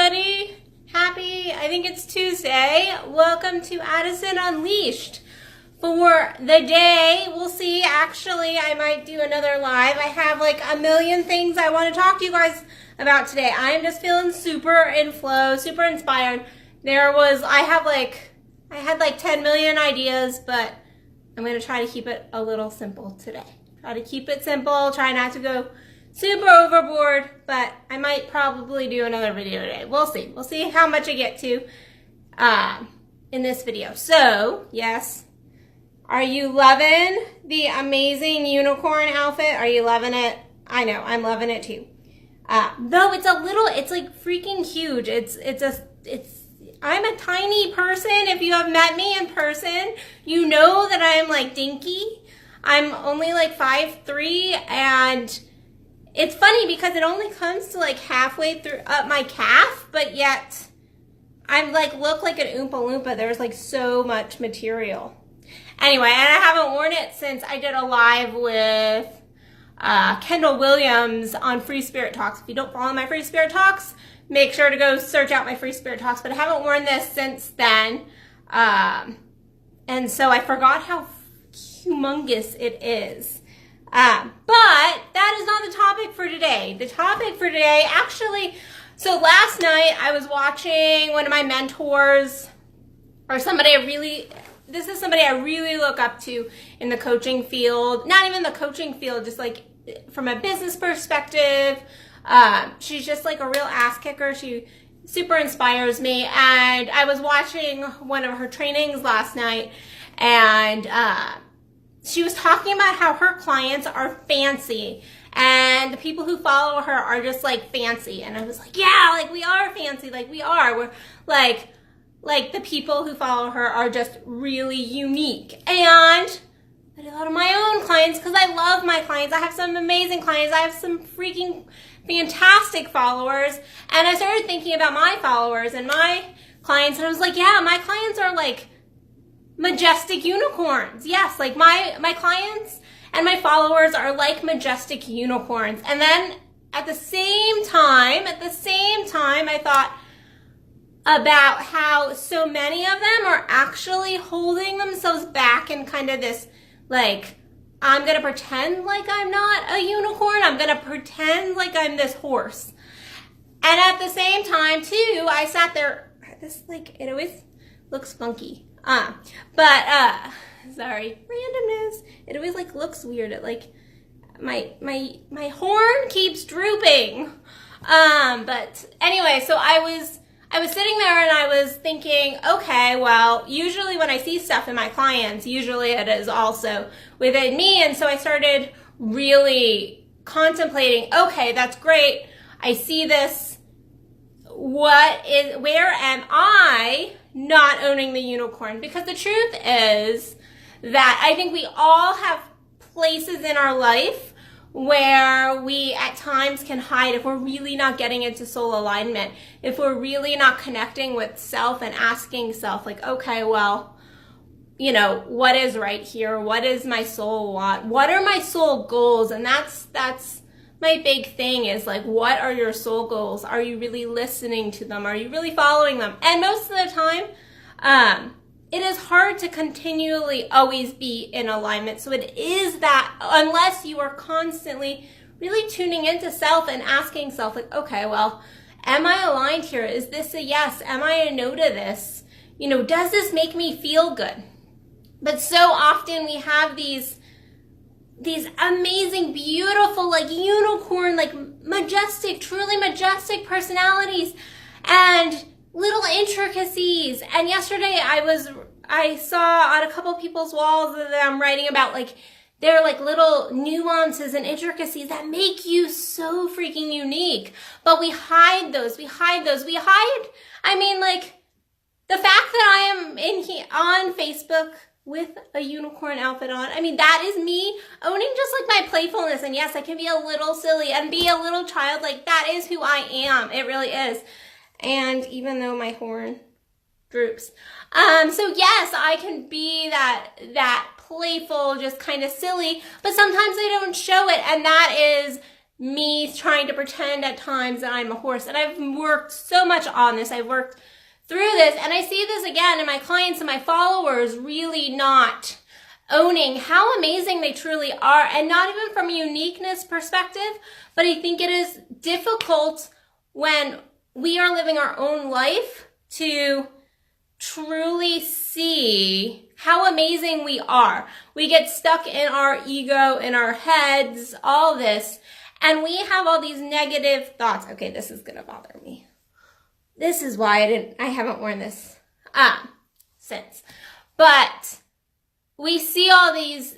everybody. Happy, I think it's Tuesday. Welcome to Addison Unleashed. For the day, we'll see. Actually, I might do another live. I have like a million things I want to talk to you guys about today. I'm just feeling super in flow, super inspired. I had like 10 million ideas, but I'm going to try to keep it a little simple today. Try to keep it simple, try not to go super overboard, but I might probably do another video today. We'll see. We'll see how much I get to in this video. So, yes, are you loving the amazing unicorn outfit? Are you loving it? I know, I'm loving it too. Though it's like freaking huge. I'm a tiny person. If you have met me in person, you know that I'm like dinky. I'm only like 5'3", and it's funny because it only comes to like halfway through up my calf, but yet I'm like, look like an Oompa Loompa. There's like so much material. Anyway, and I haven't worn it since I did a live with Kendall Williams on Free Spirit Talks. If you don't follow my Free Spirit Talks, make sure to go search out my Free Spirit Talks, but I haven't worn this since then. And so I forgot how humongous it is. But that is not the topic for today. The topic for today, actually, so last night I was watching one of my mentors, or this is somebody I really look up to in the coaching field. Not even the coaching field, just like from a business perspective. She's just like a real ass kicker. She super inspires me. And I was watching one of her trainings last night, and she was talking about how her clients are fancy and the people who follow her are just like fancy. And I was like, yeah, like we are fancy, like we are. We're like the people who follow her are just really unique. And I did a lot of my own clients because I love my clients. I have some amazing clients. I have some freaking fantastic followers. And I started thinking about my followers and my clients, and I was like, yeah, my clients are like majestic unicorns. Yes, like my clients and my followers are like majestic unicorns. And then at the same time, I thought about how so many of them are actually holding themselves back in kind of this, like, I'm going to pretend like I'm not a unicorn. I'm going to pretend like I'm this horse. And at the same time, too, I sat there, it always looks funky. Sorry, randomness. It always like looks weird. It like, my horn keeps drooping. But anyway, so I was sitting there and I was thinking, okay, well, usually when I see stuff in my clients, usually it is also within me. And so I started really contemplating, okay, that's great. I see this. Where am I not owning the unicorn? Because the truth is that I think we all have places in our life where we at times can hide if we're really not getting into soul alignment, if we're really not connecting with self and asking self, like, okay, well, you know, what is right here? What does my soul want? What are my soul goals? And that's my big thing is like, what are your soul goals? Are you really listening to them? Are you really following them? And most of the time, it is hard to continually always be in alignment. So it is that unless you are constantly really tuning into self and asking self, like, okay, well, am I aligned here? Is this a yes? Am I a no to this? You know, does this make me feel good? But so often we have these amazing, beautiful, like unicorn, like majestic, truly majestic personalities and little intricacies. And yesterday I saw on a couple people's walls that I'm writing about, like, they're like little nuances and intricacies that make you so freaking unique. But we hide those. I mean, like, the fact that I am in here on Facebook with a unicorn outfit on, I mean, that is me owning just like my playfulness. And yes, I can be a little silly and be a little child. Like, that is who I am. It really is. And even though my horn droops. So yes, I can be that playful, just kind of silly, but sometimes I don't show it. And that is me trying to pretend at times that I'm a horse. And I've worked so much on this. I've worked through this, and I see this again in my clients and my followers really not owning how amazing they truly are, and not even from a uniqueness perspective, but I think it is difficult when we are living our own life to truly see how amazing we are. We get stuck in our ego, in our heads, all this, and we have all these negative thoughts. Okay, this is gonna bother me. This is why I haven't worn this since. But we see all these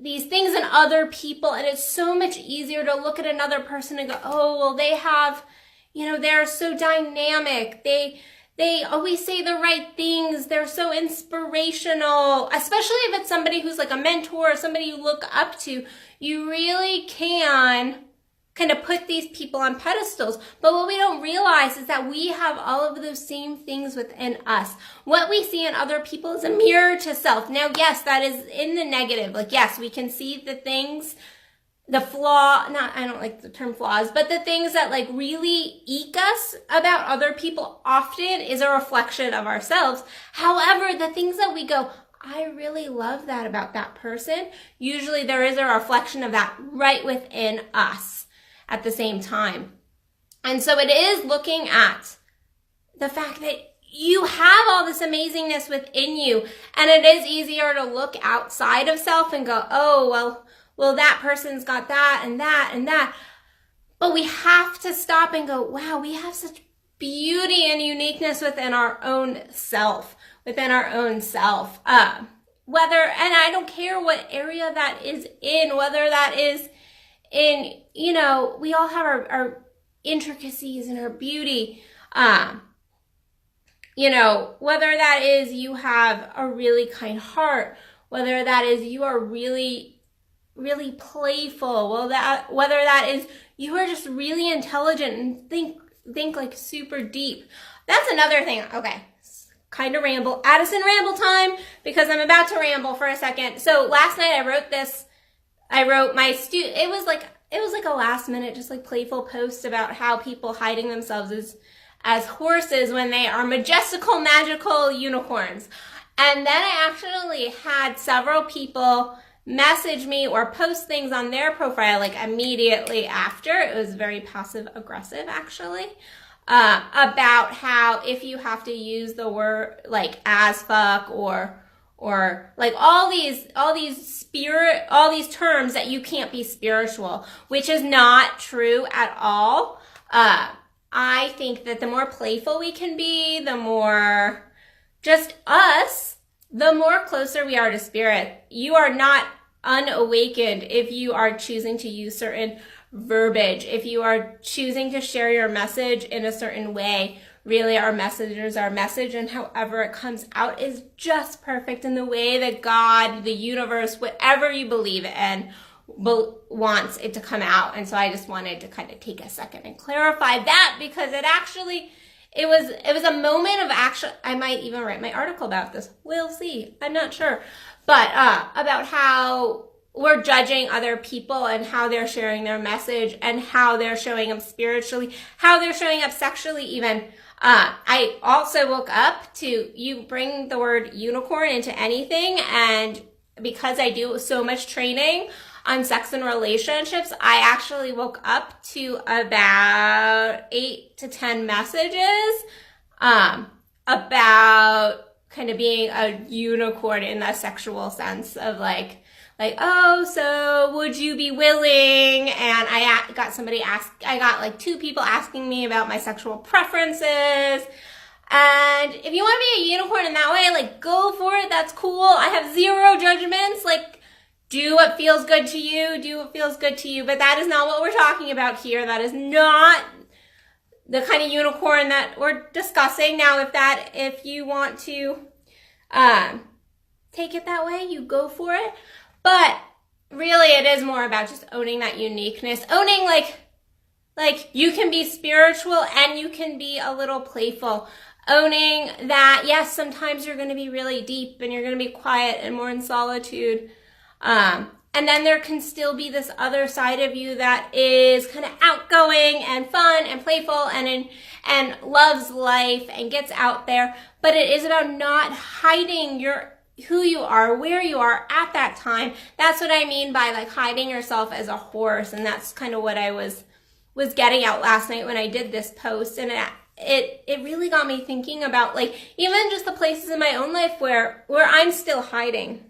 things in other people, and it's so much easier to look at another person and go, oh, well, they have, they're so dynamic. They always say the right things. They're so inspirational, especially if it's somebody who's like a mentor or somebody you look up to. You really can kind of put these people on pedestals. But what we don't realize is that we have all of those same things within us. What we see in other people is a mirror to self. Now, yes, that is in the negative. Like, yes, we can see the things, I don't like the term flaws, but the things that like really eke us about other people often is a reflection of ourselves. However, the things that we go, I really love that about that person, usually there is a reflection of that right within us at the same time. And so it is looking at the fact that you have all this amazingness within you, and it is easier to look outside of self and go, oh, well, that person's got that and that and that. But we have to stop and go, wow, we have such beauty and uniqueness within our own self, and I don't care what area that is in, whether that is in, we all have our intricacies and our beauty, whether that is you have a really kind heart, whether that is you are really, really playful, whether that is you are just really intelligent and think like super deep. That's another thing. Okay, kind of ramble. Addison ramble time, because I'm about to ramble for a second. So last night I wrote it was like a last minute, just like playful post about how people hiding themselves as horses when they are majestical, magical unicorns. And then I actually had several people message me or post things on their profile like immediately after. It was very passive aggressive actually, about how if you have to use the word like as fuck or like all these terms that you can't be spiritual, which is not true at all. I think that the more playful we can be, the more just us, the more closer we are to spirit. You are not unawakened if you are choosing to use certain verbiage, if you are choosing to share your message in a certain way. Really, our message, and however it comes out is just perfect in the way that God, the universe, whatever you believe in, wants it to come out. And so I just wanted to kind of take a second and clarify that, because it was a moment of action. I might even write my article about this. We'll see. I'm not sure. But about how we're judging other people and how they're sharing their message and how they're showing up spiritually, how they're showing up sexually even. I also woke up to, you bring the word unicorn into anything, and because I do so much training on sex and relationships, I actually woke up to about 8 to 10 messages about kind of being a unicorn in the sexual sense of like, oh, so would you be willing? And I got like 2 people asking me about my sexual preferences. And if you want to be a unicorn in that way, like, go for it. That's cool. I have 0 judgments. Like, do what feels good to you. But that is not what we're talking about here. That is not the kind of unicorn that we're discussing. Now, if you want to take it that way, you go for it. But really, it is more about just owning that uniqueness, owning like you can be spiritual and you can be a little playful, owning that, yes, sometimes you're going to be really deep and you're going to be quiet and more in solitude. And And then there can still be this other side of you that is kind of outgoing and fun and playful and loves life and gets out there. But it is about not hiding who you are, where you are at that time. That's what I mean by like hiding yourself as a horse. And that's kind of what I was getting at last night when I did this post. And it really got me thinking about like even just the places in my own life where I'm still hiding.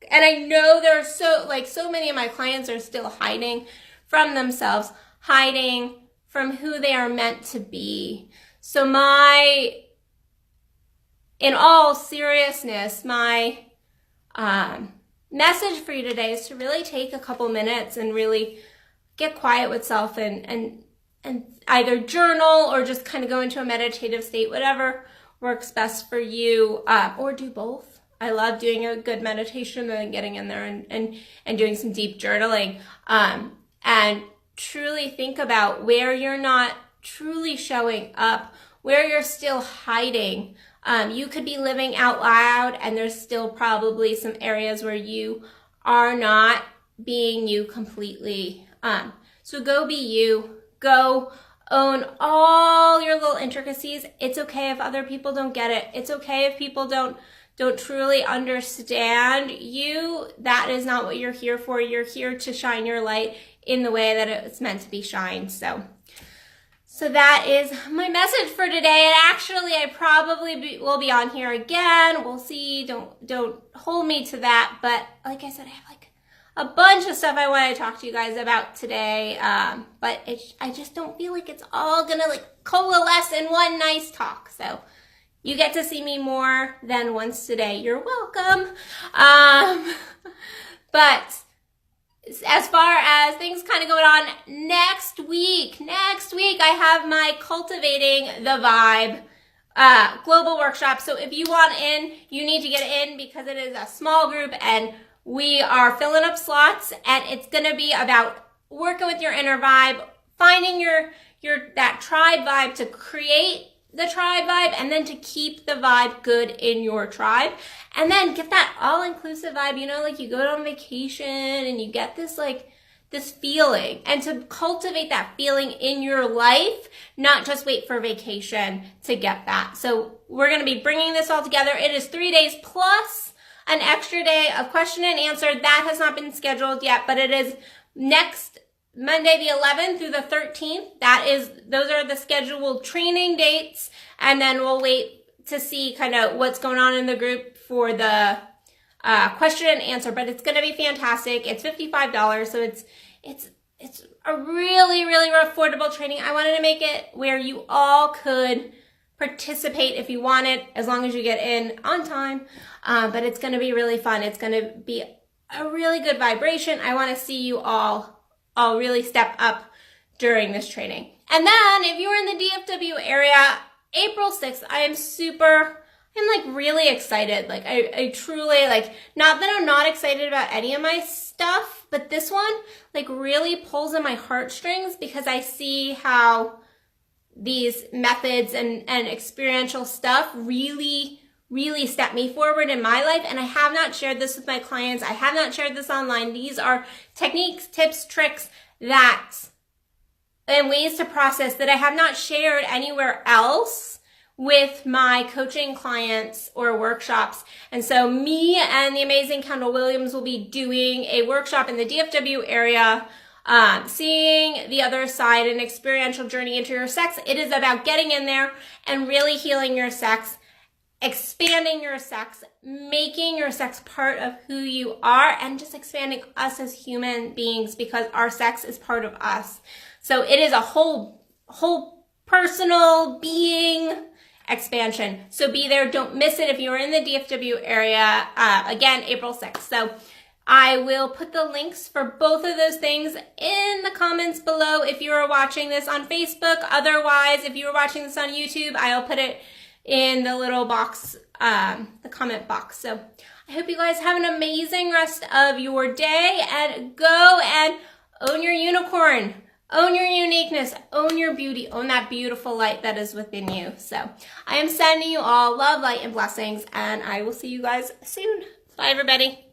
And I know there are so many of my clients are still hiding from themselves, hiding from who they are meant to be. So in all seriousness, my message for you today is to really take a couple minutes and really get quiet with self and either journal or just kind of go into a meditative state, whatever works best for you, or do both. I love doing a good meditation and then getting in there and doing some deep journaling, and truly think about where you're not truly showing up, where you're still hiding. You could be living out loud and there's still probably some areas where you are not being you completely. So go be you. Go own all your little intricacies. It's okay if other people don't get it. It's okay if people don't truly understand you. That is not what you're here for. You're here to shine your light in the way that it's meant to be shined. So that is my message for today. And actually, I probably will be on here again. We'll see. Don't hold me to that. But like I said, I have like a bunch of stuff I want to talk to you guys about today. But I just don't feel like it's all gonna like coalesce in one nice talk. So you get to see me more than once today. You're welcome. But as far as things kind of going on next week I have my Cultivating the Vibe global workshop. So if you want in, you need to get in because it is a small group and we are filling up slots, and it's going to be about working with your inner vibe, finding that tribe vibe to create the tribe vibe, and then to keep the vibe good in your tribe, and then get that all-inclusive vibe, like you go on vacation and you get this feeling, and to cultivate that feeling in your life, not just wait for vacation to get that. So we're going to be bringing this all together. It is 3 days plus an extra day of question and answer. That has not been scheduled yet, but it is next Monday the 11th through the 13th. Those are the scheduled training dates, and then we'll wait to see kind of what's going on in the group for the question and answer. But it's going to be fantastic. It's $55, so it's a really, really affordable training. I wanted to make it where you all could participate if you want it, as long as you get in on time. But it's going to be really fun. It's going to be a really good vibration. I want to see you all really step up during this training. And then if you're in the DFW area, April 6th, I'm really excited. I truly, not that I'm not excited about any of my stuff, but this one, really pulls in my heartstrings because I see how these methods and experiential stuff really step me forward in my life. And I have not shared this with my clients. I have not shared this online. These are techniques, tips, tricks and ways to process that I have not shared anywhere else with my coaching clients or workshops. And so me and the amazing Kendall Williams will be doing a workshop in the DFW area, seeing the other side, an experiential journey into your sex. It is about getting in there and really healing your sex, expanding your sex, making your sex part of who you are, and just expanding us as human beings because our sex is part of us. So it is a whole personal being expansion. So be there. Don't miss it if you're in the DFW area. Again, April 6th. So I will put the links for both of those things in the comments below if you are watching this on Facebook. Otherwise, if you are watching this on YouTube, I'll put it in the little box, the comment box. So I hope you guys have an amazing rest of your day, and go and own your unicorn, own your uniqueness, own your beauty, own that beautiful light that is within you. So I am sending you all love, light, and blessings, and I will see you guys soon. Bye, everybody.